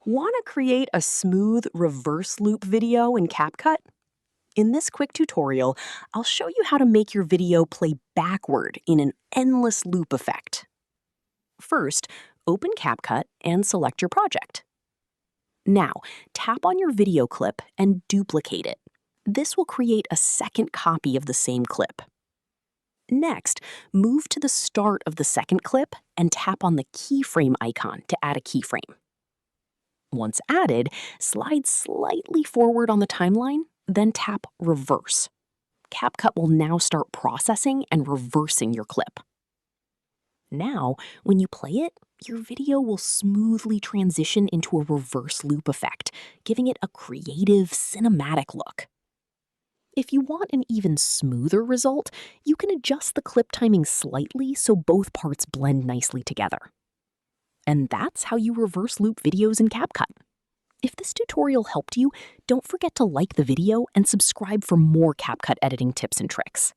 Want to create a smooth reverse loop video in CapCut? In this quick tutorial, I'll show you how to make your video play backward in an endless loop effect. First, open CapCut and select your project. Now, tap on your video clip and duplicate it. This will create a second copy of the same clip. Next, move to the start of the second clip and tap on the keyframe icon to add a keyframe. Once added, slide slightly forward on the timeline, then tap Reverse. CapCut will now start processing and reversing your clip. Now, when you play it, your video will smoothly transition into a reverse loop effect, giving it a creative, cinematic look. If you want an even smoother result, you can adjust the clip timing slightly so both parts blend nicely together. And that's how you reverse loop videos in CapCut. If this tutorial helped you, don't forget to like the video and subscribe for more CapCut editing tips and tricks.